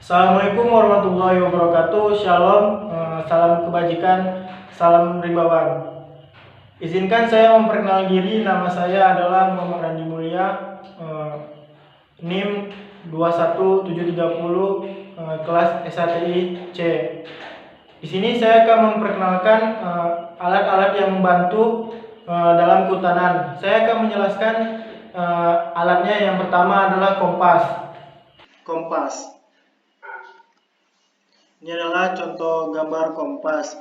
Assalamualaikum warahmatullahi wabarakatuh. Shalom, salam kebajikan, salam ribawan. Izinkan saya memperkenalkan diri. Nama saya adalah Muhammad Randi Mulia, NIM 21730, kelas SATI C. Di sini saya akan memperkenalkan alat-alat yang membantu dalam kehutanan. Saya akan menjelaskan alatnya. Yang pertama adalah kompas. Ini adalah contoh gambar kompas.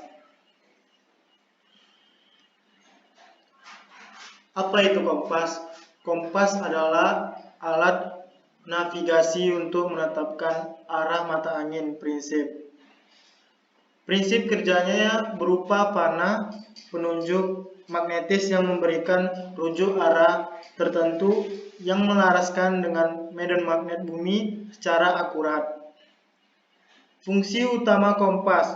Apa itu kompas? Kompas adalah alat navigasi untuk menetapkan arah mata angin. Prinsip kerjanya berupa panah penunjuk magnetis yang memberikan rujuk arah tertentu yang melaraskan dengan medan magnet bumi secara akurat. Fungsi utama kompas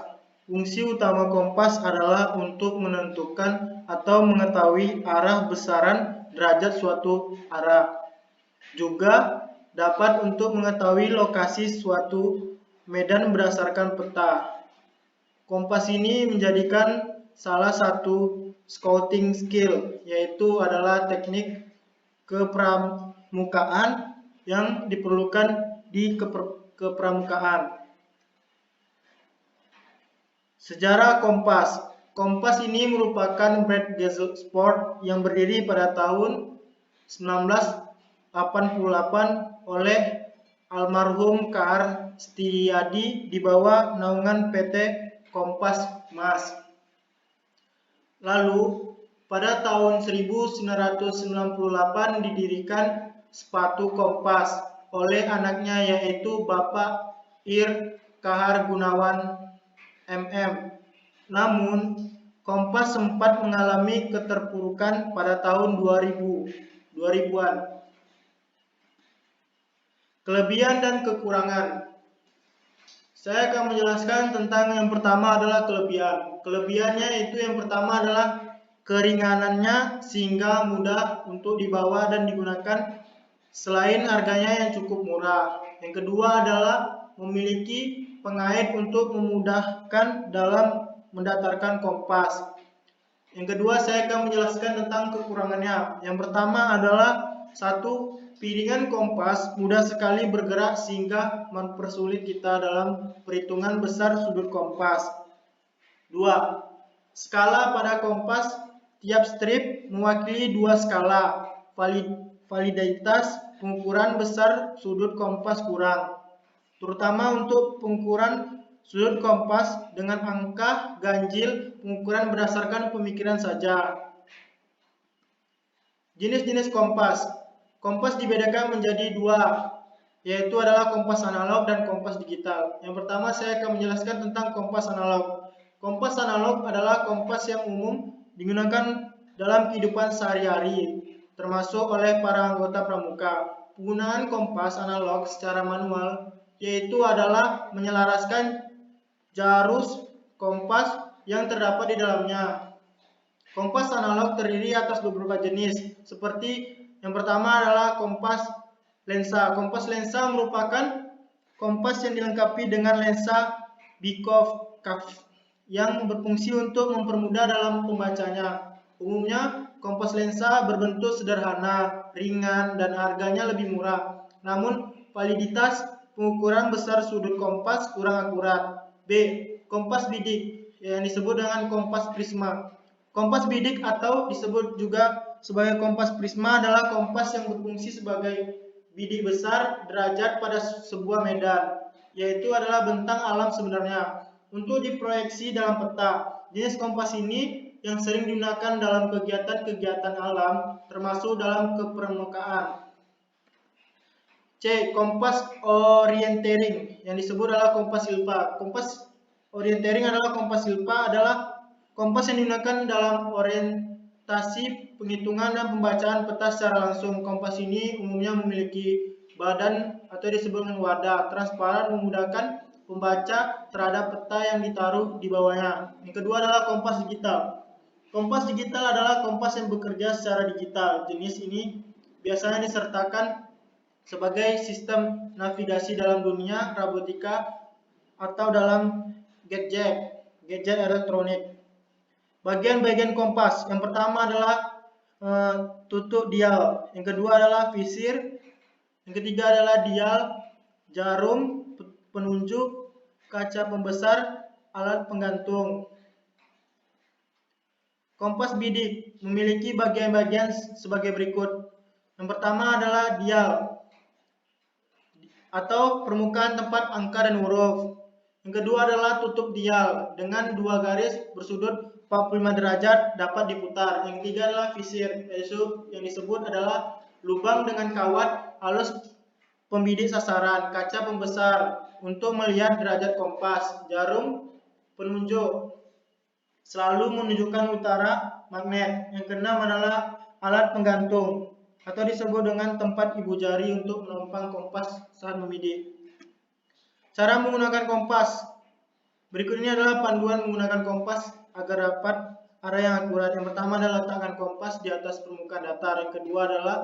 adalah untuk menentukan atau mengetahui arah besaran derajat suatu arah. Juga dapat untuk mengetahui lokasi suatu medan berdasarkan peta. Kompas ini menjadikan salah satu scouting skill, yaitu adalah teknik kepramukaan yang diperlukan di kepramukaan. Sejarah kompas. Kompas ini merupakan brand gadget sport yang berdiri pada tahun 1988 oleh almarhum K.R. Setiadi di bawah naungan PT Kompas Mas. Lalu pada tahun 1998 didirikan sepatu kompas oleh anaknya, yaitu Bapak Ir Kahar Gunawan MM. Namun, kompas sempat mengalami keterpurukan pada tahun 2000-an. Kelebihan dan kekurangan. Saya akan menjelaskan tentang yang pertama adalah kelebihan. Kelebihannya itu yang pertama adalah keringanannya sehingga mudah untuk dibawa dan digunakan selain harganya yang cukup murah. Yang kedua adalah memiliki pengait untuk memudahkan dalam mendatarkan kompas. Yang kedua, saya akan menjelaskan tentang kekurangannya. Yang pertama adalah satu, piringan kompas mudah sekali bergerak sehingga mempersulit kita dalam perhitungan besar sudut kompas. 2. Skala pada kompas, tiap strip mewakili 2 skala. Validitas pengukuran besar sudut kompas kurang, terutama untuk pengukuran sudut kompas dengan angka ganjil pengukuran berdasarkan pemikiran saja. Jenis-jenis kompas. Kompas dibedakan menjadi 2, yaitu adalah kompas analog dan kompas digital. Yang pertama saya akan menjelaskan tentang kompas analog. Kompas analog adalah kompas yang umum digunakan dalam kehidupan sehari-hari, termasuk oleh para anggota pramuka. Penggunaan kompas analog secara manual yaitu adalah menyelaraskan jarus kompas yang terdapat di dalamnya. Kompas analog terdiri atas beberapa jenis, seperti yang pertama adalah kompas lensa. Kompas lensa merupakan kompas yang dilengkapi dengan lensa Bikov yang berfungsi untuk mempermudah dalam pembacanya. Umumnya, kompas lensa berbentuk sederhana, ringan, dan harganya lebih murah. Namun, validitas pengukuran besar sudut kompas kurang akurat. B. Kompas bidik yang disebut dengan kompas prisma. Kompas bidik atau disebut juga sebagai kompas prisma adalah kompas yang berfungsi sebagai bidik besar derajat pada sebuah medan, yaitu adalah bentang alam sebenarnya, untuk diproyeksi dalam peta. Jenis kompas ini yang sering digunakan dalam kegiatan-kegiatan alam, termasuk dalam kepermukaan. C. Kompas orientering yang disebut adalah kompas silpa. Kompas orientering adalah kompas silpa adalah kompas yang digunakan dalam orientasi penghitungan dan pembacaan peta secara langsung. Kompas ini umumnya memiliki badan atau disebut dengan wadah transparan, memudahkan pembaca terhadap peta yang ditaruh di bawahnya. Yang kedua adalah kompas digital. Kompas digital adalah kompas yang bekerja secara digital. Jenis ini biasanya disertakan sebagai sistem navigasi dalam dunia robotika atau dalam gadget elektronik. Bagian-bagian kompas, yang pertama adalah tutup dial, yang kedua adalah visir, yang ketiga adalah dial, jarum penunjuk, kaca pembesar, alat penggantung. Kompas bidik memiliki bagian-bagian sebagai berikut. Yang pertama adalah dial atau permukaan tempat angka dan huruf. Yang kedua adalah tutup dial dengan dua garis bersudut 45 derajat dapat diputar. Yang ketiga adalah visir, yaitu yang disebut adalah lubang dengan kawat halus pembidik sasaran, kaca pembesar untuk melihat derajat kompas, jarum penunjuk selalu menunjukkan utara, magnet. Yang keenam adalah alat penggantung atau disebut dengan tempat ibu jari untuk menumpang kompas saat membidik. Cara menggunakan kompas. Berikut ini adalah panduan menggunakan kompas agar dapat arah yang akurat. Yang pertama adalah letakkan kompas di atas permukaan datar. Yang kedua adalah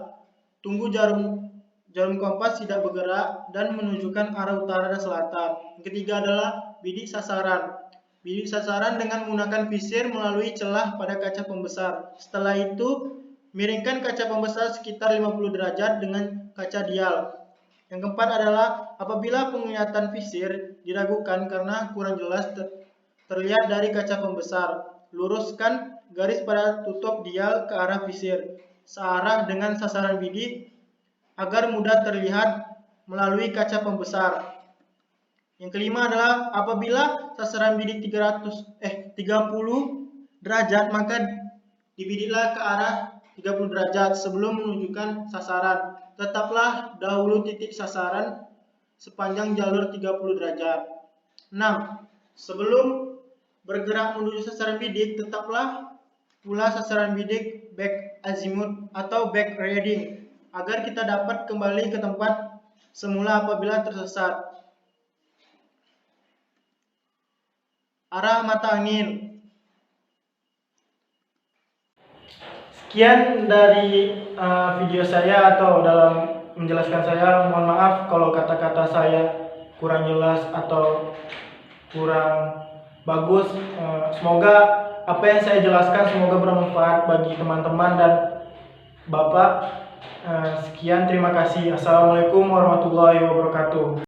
tunggu jarum kompas tidak bergerak dan menunjukkan arah utara dan selatan. Yang ketiga adalah bidik sasaran. Bidik sasaran dengan menggunakan visir melalui celah pada kaca pembesar. Setelah itu, miringkan kaca pembesar sekitar 50 derajat dengan kaca dial. Yang keempat adalah apabila penglihatan visir diragukan karena kurang jelas terlihat dari kaca pembesar, luruskan garis pada tutup dial ke arah visir, searah dengan sasaran bidik agar mudah terlihat melalui kaca pembesar. Yang kelima adalah apabila sasaran bidik 30 derajat, maka dibidiklah ke arah 30 derajat sebelum menunjukkan sasaran. Tetaplah dahulu titik sasaran sepanjang jalur 30 derajat. 6. Sebelum bergerak menuju sasaran bidik, tetaplah pula sasaran bidik back azimuth atau back reading agar kita dapat kembali ke tempat semula apabila tersesat. Arah mata angin. Sekian dari video saya atau dalam menjelaskan saya. Mohon maaf kalau kata-kata saya kurang jelas atau kurang bagus. Semoga apa yang saya jelaskan semoga bermanfaat bagi teman-teman dan Bapak. Sekian, terima kasih. Assalamualaikum warahmatullahi wabarakatuh.